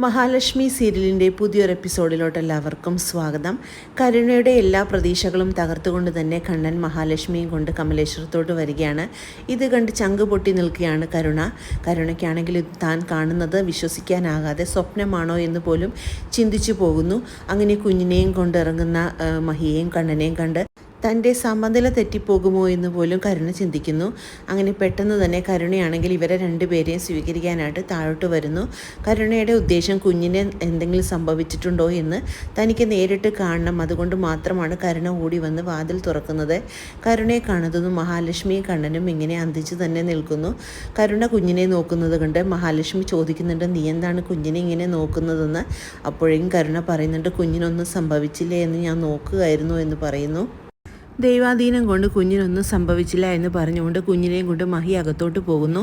മഹാലക്ഷ്മി സീരിയലിൻ്റെ പുതിയൊരു എപ്പിസോഡിലോട്ട് എല്ലാവർക്കും സ്വാഗതം. കരുണയുടെ എല്ലാ പ്രതീക്ഷകളും തകർത്തുകൊണ്ട് തന്നെ കണ്ണൻ മഹാലക്ഷ്മിയും കൊണ്ട് കമലേശ്വരത്തോട്ട് വരികയാണ്. ഇത് കണ്ട് ചങ്ക് പൊട്ടി നിൽക്കുകയാണ് കരുണയ്ക്കാണെങ്കിൽ താൻ കാണുന്നത് വിശ്വസിക്കാനാകാതെ സ്വപ്നമാണോ എന്ന് പോലും ചിന്തിച്ചു പോകുന്നു. അങ്ങനെ കുഞ്ഞിനെയും കൊണ്ടിറങ്ങുന്ന മഹിയെയും കണ്ണനെയും കണ്ട് തൻ്റെ സമനില തെറ്റിപ്പോകുമോ എന്ന് പോലും കരുണ ചിന്തിക്കുന്നു. അങ്ങനെ പെട്ടെന്ന് തന്നെ കരുണയാണെങ്കിൽ ഇവരെ രണ്ടുപേരെയും സ്വീകരിക്കാനായിട്ട് താഴോട്ട് വരുന്നു. കരുണയുടെ ഉദ്ദേശം കുഞ്ഞിനെ എന്തെങ്കിലും സംഭവിച്ചിട്ടുണ്ടോ എന്ന് തനിക്ക് നേരിട്ട് കാണണം, അതുകൊണ്ട് മാത്രമാണ് കരുണ ഓടി വന്ന് വാതിൽ തുറക്കുന്നത്. കരുണയെ കാണുന്നതും മഹാലക്ഷ്മിയും കണ്ണനും ഇങ്ങനെ അന്തിച്ച് തന്നെ നിൽക്കുന്നു. കരുണ കുഞ്ഞിനെ നോക്കുന്നത് കണ്ട് മഹാലക്ഷ്മി ചോദിക്കുന്നുണ്ട്, നീ എന്താണ് കുഞ്ഞിനെ ഇങ്ങനെ നോക്കുന്നതെന്ന്. അപ്പോഴേക്കും കരുണ പറയുന്നുണ്ട്, കുഞ്ഞിനൊന്നും സംഭവിച്ചില്ലേ എന്ന് ഞാൻ നോക്കുകയായിരുന്നു എന്ന് പറയുന്നു. ദൈവാധീനം കൊണ്ട് കുഞ്ഞിനൊന്നും സംഭവിച്ചില്ല എന്ന് പറഞ്ഞുകൊണ്ട് കുഞ്ഞിനെയും കൊണ്ട് മഹി അകത്തോട്ട് പോകുന്നു.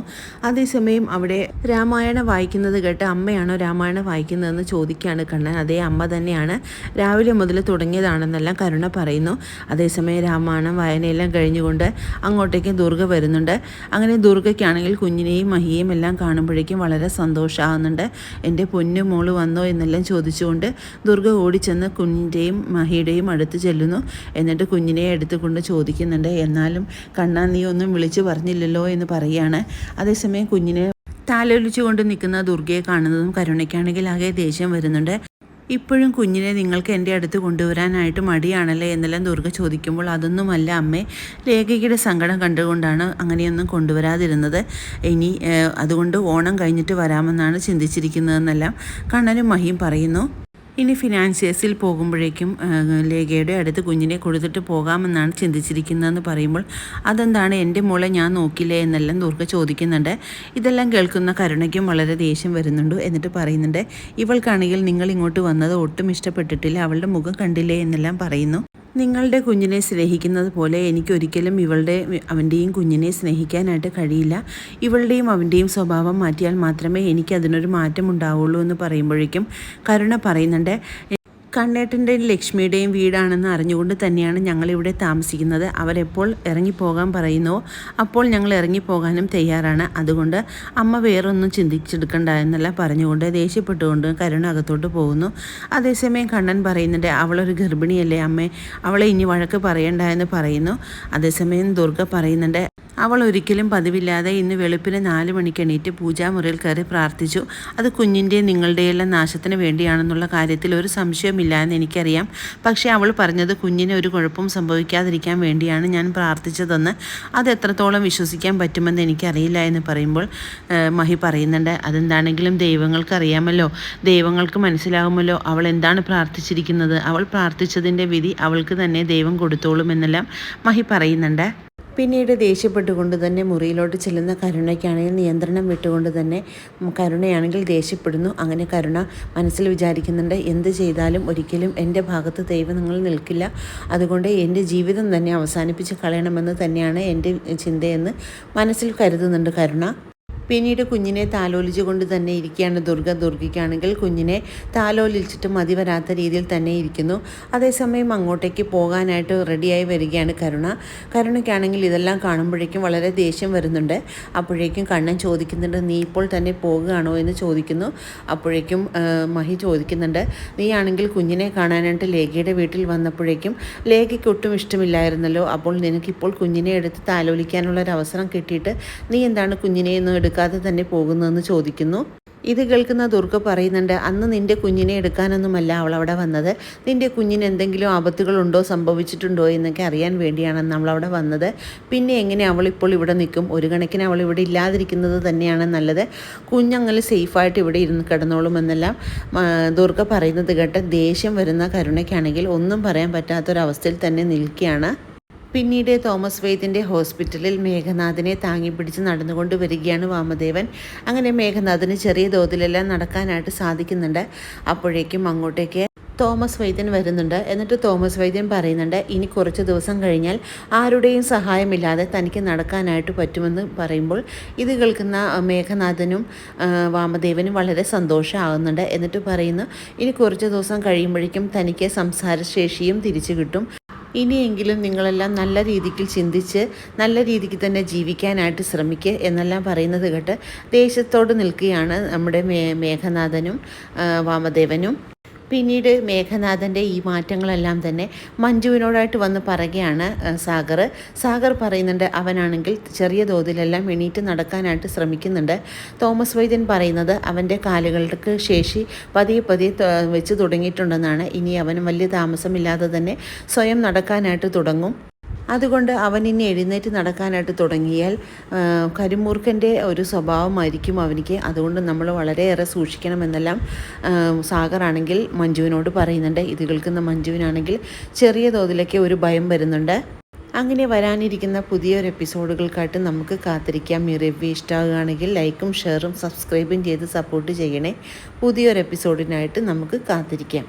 അതേസമയം അവിടെ രാമായണം വായിക്കുന്നത് കേട്ട് അമ്മയാണോ രാമായണം വായിക്കുന്നതെന്ന് ചോദിക്കുകയാണ് കണ്ണൻ. അതേ, അമ്മ തന്നെയാണ്, രാവിലെ മുതൽ തുടങ്ങിയതാണെന്നെല്ലാം കരുണ പറയുന്നു. അതേസമയം രാമായണം വായനയെല്ലാം കഴിഞ്ഞുകൊണ്ട് അങ്ങോട്ടേക്ക് ദുർഗ വരുന്നുണ്ട്. അങ്ങനെ ദുർഗയ്ക്കാണെങ്കിൽ കുഞ്ഞിനെയും മഹിയെയും എല്ലാം കാണുമ്പോഴേക്കും വളരെ സന്തോഷമാകുന്നുണ്ട്. എൻ്റെ പൊന്നു മോള് വന്നോ എന്നെല്ലാം ചോദിച്ചുകൊണ്ട് ദുർഗ ഓടിച്ചെന്ന് കുഞ്ഞിൻ്റെയും മഹിയുടെയും അടുത്ത് ചെല്ലുന്നു. എന്നിട്ട് കുഞ്ഞിനെ എടുത്തുകൊണ്ട് ചോദിക്കുന്നുണ്ട്, എന്നാലും കണ്ണാ നീ ഒന്നും വിളിച്ചു പറഞ്ഞില്ലല്ലോ എന്ന് പറയുകയാണ്. അതേസമയം കുഞ്ഞിനെ താലോലിച്ചു കൊണ്ട് നിൽക്കുന്ന ദുർഗയെ കാണുന്നതും കരുണയ്ക്കാണെങ്കിൽ ആകെ ദേഷ്യം വരുന്നുണ്ട്. ഇപ്പോഴും കുഞ്ഞിനെ നിങ്ങൾക്ക് എൻ്റെ അടുത്ത് കൊണ്ടുവരാനായിട്ട് മടിയാണല്ലേ എന്നെല്ലാം ദുർഗ ചോദിക്കുമ്പോൾ, അതൊന്നുമല്ല അമ്മേ, രേഖയുടെ സങ്കടം കണ്ടുകൊണ്ടാണ് അങ്ങനെയൊന്നും കൊണ്ടുവരാതിരുന്നത്. ഇനി അതുകൊണ്ട് ഓണം കഴിഞ്ഞിട്ട് വരാമെന്നാണ് ചിന്തിച്ചിരിക്കുന്നതെന്നെല്ലാം കണ്ണനും മഹിയും പറയുന്നു. ഇനി ഫിനാൻസിയേഴ്സിൽ പോകുമ്പോഴേക്കും ലേഖയുടെ അടുത്ത് കുഞ്ഞിനെ കൊടുത്തിട്ട് പോകാമെന്നാണ് ചിന്തിച്ചിരിക്കുന്നതെന്ന് പറയുമ്പോൾ, അതെന്താണ് എൻ്റെ മോളെ ഞാൻ നോക്കില്ലേ എന്നെല്ലാം ദുർഗ ചോദിക്കുന്നുണ്ട്. ഇതെല്ലാം കേൾക്കുന്ന കരുണയ്ക്കും വളരെ ദേഷ്യം വരുന്നുണ്ട്. എന്നിട്ട് പറയുന്നുണ്ട്, ഇവൾക്കാണെങ്കിൽ നിങ്ങൾ ഇങ്ങോട്ട് വന്നത് ഒട്ടും ഇഷ്ടപ്പെട്ടിട്ടില്ല, അവളുടെ മുഖം കണ്ടില്ലേ എന്നെല്ലാം പറയുന്നു. നിങ്ങളുടെ കുഞ്ഞിനെ സ്നേഹിക്കുന്നത് പോലെ എനിക്കൊരിക്കലും അവൻ്റെയും കുഞ്ഞിനെ സ്നേഹിക്കാനായിട്ട് കഴിയില്ല. ഇവളുടെയും അവൻ്റെയും സ്വഭാവം മാറ്റിയാൽ മാത്രമേ എനിക്കതിനൊരു മാറ്റം ഉണ്ടാവുള്ളൂ എന്ന് പറയുമ്പോഴേക്കും കരുണ പറയുന്നുണ്ട്, കണ്ണേട്ടൻ്റെയും ലക്ഷ്മിയുടെയും വീടാണെന്ന് അറിഞ്ഞുകൊണ്ട് തന്നെയാണ് ഞങ്ങളിവിടെ താമസിക്കുന്നത്. അവരെപ്പോൾ ഇറങ്ങിപ്പോകാൻ പറയുന്നുവോ അപ്പോൾ ഞങ്ങൾ ഇറങ്ങിപ്പോകാനും തയ്യാറാണ്. അതുകൊണ്ട് അമ്മ വേറൊന്നും ചിന്തിച്ചെടുക്കണ്ട എന്നെല്ലാം പറഞ്ഞുകൊണ്ട് ദേഷ്യപ്പെട്ടുകൊണ്ട് കരുണ അകത്തോട്ട് പോകുന്നു. അതേസമയം കണ്ണൻ പറയുന്നുണ്ട്, അവളൊരു ഗർഭിണിയല്ലേ അമ്മേ, അവളെ ഇനി വഴക്ക് പറയണ്ട എന്ന് പറയുന്നു. അതേസമയം ദുർഗ പറയുന്നുണ്ട്, അവൾ ഒരിക്കലും പതിവില്ലാതെ ഇന്ന് വെളുപ്പിന് 4 മണിക്ക് എണീറ്റ് പൂജാമുറിയിൽ കയറി പ്രാർത്ഥിച്ചു. അത് കുഞ്ഞിൻ്റെയും നിങ്ങളുടെയെല്ലാം നാശത്തിന് വേണ്ടിയാണെന്നുള്ള കാര്യത്തിൽ ഒരു സംശയമില്ല എന്ന് എനിക്കറിയാം. പക്ഷേ അവൾ പറഞ്ഞത് കുഞ്ഞിന് ഒരു കുഴപ്പവും സംഭവിക്കാതിരിക്കാൻ വേണ്ടിയാണ് ഞാൻ പ്രാർത്ഥിച്ചതെന്ന്. അത് എത്രത്തോളം വിശ്വസിക്കാൻ പറ്റുമെന്ന് എനിക്കറിയില്ല എന്ന് പറയുമ്പോൾ മഹി പറയുന്നുണ്ട്, അതെന്താണെങ്കിലും ദൈവങ്ങൾക്കറിയാമല്ലോ, ദൈവങ്ങൾക്ക് മനസ്സിലാവുമല്ലോ അവൾ എന്താണ് പ്രാർത്ഥിച്ചിരിക്കുന്നത്. അവൾ പ്രാർത്ഥിച്ചതിൻ്റെ വിധി അവൾക്ക് തന്നെ ദൈവം കൊടുത്തോളും എന്നെല്ലാം മഹി പറയുന്നുണ്ട്. പിന്നീട് ദേഷ്യപ്പെട്ടുകൊണ്ട് തന്നെ മുറിയിലോട്ട് ചെല്ലുന്ന കരുണയ്ക്കാണെങ്കിൽ നിയന്ത്രണം വിട്ടുകൊണ്ട് തന്നെ കരുണയാണെങ്കിൽ ദേഷ്യപ്പെടുന്നു. അങ്ങനെ കരുണ മനസ്സിൽ വിചാരിക്കുന്നുണ്ട്, എന്ത് ചെയ്താലും ഒരിക്കലും എൻ്റെ ഭാഗത്ത് ദൈവങ്ങൾ നിൽക്കില്ല, അതുകൊണ്ട് എൻ്റെ ജീവിതം തന്നെ അവസാനിപ്പിച്ച് കളയണമെന്ന് തന്നെയാണ് എൻ്റെ ചിന്തയെന്ന് മനസ്സിൽ കരുതുന്നുണ്ട് കരുണ. പിന്നീട് കുഞ്ഞിനെ താലോലിച്ചു കൊണ്ട് തന്നെ ഇരിക്കുകയാണ് ദുർഗയ്ക്കാണെങ്കിൽ കുഞ്ഞിനെ താലോലിച്ചിട്ട് മതി വരാത്ത രീതിയിൽ തന്നെ ഇരിക്കുന്നു. അതേസമയം അങ്ങോട്ടേക്ക് പോകാനായിട്ട് റെഡിയായി വരികയാണ് കരുണയ്ക്കാണെങ്കിൽ ഇതെല്ലാം കാണുമ്പോഴേക്കും വളരെ ദേഷ്യം വരുന്നുണ്ട്. അപ്പോഴേക്കും കണ്ണൻ ചോദിക്കുന്നുണ്ട്, നീ ഇപ്പോൾ തന്നെ പോകുകയാണോ എന്ന് ചോദിക്കുന്നു. അപ്പോഴേക്കും മഹി ചോദിക്കുന്നുണ്ട്, നീ ആണെങ്കിൽ കുഞ്ഞിനെ കാണാനായിട്ട് ലേഖയുടെ വീട്ടിൽ വന്നപ്പോഴേക്കും ലേഖയ്ക്ക് ഒട്ടും ഇഷ്ടമില്ലായിരുന്നല്ലോ, അപ്പോൾ നിനക്കിപ്പോൾ കുഞ്ഞിനെ എടുത്ത് താലോലിക്കാനുള്ളൊരവസരം കിട്ടിയിട്ട് നീ എന്താണ് കുഞ്ഞിനെ ഒന്നും എടുക്കാതെ തന്നെ പോകുന്നതെന്ന് ചോദിക്കുന്നു. ഇത് കേൾക്കുന്ന ദുർഗ പറയുന്നുണ്ട്, അന്ന് നിൻ്റെ കുഞ്ഞിനെ എടുക്കാനൊന്നുമല്ല അവൾ അവിടെ വന്നത്, നിൻ്റെ കുഞ്ഞിന് എന്തെങ്കിലും ആപത്തുകളുണ്ടോ സംഭവിച്ചിട്ടുണ്ടോ എന്നൊക്കെ അറിയാൻ വേണ്ടിയാണ് നമ്മളവിടെ വന്നത്. പിന്നെ എങ്ങനെ അവളിപ്പോൾ ഇവിടെ നിൽക്കും, ഒരു കണക്കിന് അവൾ ഇവിടെ ഇല്ലാതിരിക്കുന്നത് തന്നെയാണ് നല്ലത്, കുഞ്ഞങ്ങനെ സേഫായിട്ട് ഇവിടെ ഇരുന്ന് കിടന്നോളും എന്നെല്ലാം ദുർഗ പറയുന്നത് കേട്ട് ദേഷ്യം വരുന്ന കരുണയ്ക്കാണെങ്കിൽ ഒന്നും പറയാൻ പറ്റാത്തൊരവസ്ഥയിൽ തന്നെ നിൽക്കുകയാണ്. പിന്നീട് തോമസ് വൈദ്യൻ്റെ ഹോസ്പിറ്റലിൽ മേഘനാഥിനെ താങ്ങി പിടിച്ച് നടന്നുകൊണ്ട് വരികയാണ് വാമദേവൻ. അങ്ങനെ മേഘനാഥിന് ചെറിയ തോതിലെല്ലാം നടക്കാനായിട്ട് സാധിക്കുന്നുണ്ട്. അപ്പോഴേക്കും അങ്ങോട്ടേക്ക് തോമസ് വൈദ്യൻ വരുന്നുണ്ട്. എന്നിട്ട് തോമസ് വൈദ്യൻ പറയുന്നുണ്ട്, ഇനി കുറച്ച് ദിവസം കഴിഞ്ഞാൽ ആരുടെയും സഹായമില്ലാതെ തനിക്ക് നടക്കാനായിട്ട് പറ്റുമെന്ന് പറയുമ്പോൾ ഇത് കേൾക്കുന്ന മേഘനാഥനും വാമദേവനും വളരെ സന്തോഷമാകുന്നുണ്ട്. എന്നിട്ട് പറയുന്നു, ഇനി കുറച്ച് ദിവസം കഴിയുമ്പോഴേക്കും തനിക്ക് സംസാരശേഷിയും തിരിച്ചു കിട്ടും, ഇനിയെങ്കിലും നിങ്ങളെല്ലാം നല്ല രീതിക്ക് ചിന്തിച്ച് നല്ല രീതിക്ക് തന്നെ ജീവിക്കാനായിട്ട് ശ്രമിക്കുക എന്നെല്ലാം പറയുന്നത് കേട്ട് ദേഷ്യത്തോട് നിൽക്കുകയാണ് നമ്മുടെ മേഘനാഥനും വാമദേവനും. പിന്നീട് മേഘനാഥൻ്റെ ഈ മാറ്റങ്ങളെല്ലാം തന്നെ മഞ്ജുവിനോടായിട്ട് വന്ന് പറയുകയാണ് സാഗർ പറയുന്നുണ്ട് അവനാണെങ്കിൽ ചെറിയ തോതിലെല്ലാം എണീറ്റ് നടക്കാനായിട്ട് ശ്രമിക്കുന്നുണ്ട്. തോമസ് വൈദ്യൻ പറയുന്നത് അവൻ്റെ കാലുകൾക്ക് ശേഷി പതിയെ വെച്ച് തുടങ്ങിയിട്ടുണ്ടെന്നാണ്. ഇനി അവന് വലിയ താമസമില്ലാതെ തന്നെ സ്വയം നടക്കാനായിട്ട് തുടങ്ങും. അതുകൊണ്ട് അവൻ ഇനി എഴുന്നേറ്റ് നടക്കാനായിട്ട് തുടങ്ങിയാൽ കരിമൂർഖൻ്റെ ഒരു സ്വഭാവമായിരിക്കും അവനിക്ക്. അതുകൊണ്ട് നമ്മൾ വളരെയേറെ സൂക്ഷിക്കണമെന്നെല്ലാം സാഗറാണെങ്കിൽ മഞ്ജുവിനോട് പറയുന്നുണ്ട്. ഇത് കേൾക്കുന്ന മഞ്ജുവിനാണെങ്കിൽ ചെറിയ തോതിലൊക്കെ ഒരു ഭയം വരുന്നുണ്ട്. അങ്ങനെ വരാനിരിക്കുന്ന പുതിയൊരു എപ്പിസോഡുകൾക്കായിട്ട് നമുക്ക് കാത്തിരിക്കാം. ഈ റിവ്യൂ ഇഷ്ടമാകുകയാണെങ്കിൽ ലൈക്കും ഷെയറും സബ്സ്ക്രൈബും ചെയ്ത് സപ്പോർട്ട് ചെയ്യണേ. പുതിയൊരു എപ്പിസോഡിനായിട്ട് നമുക്ക് കാത്തിരിക്കാം.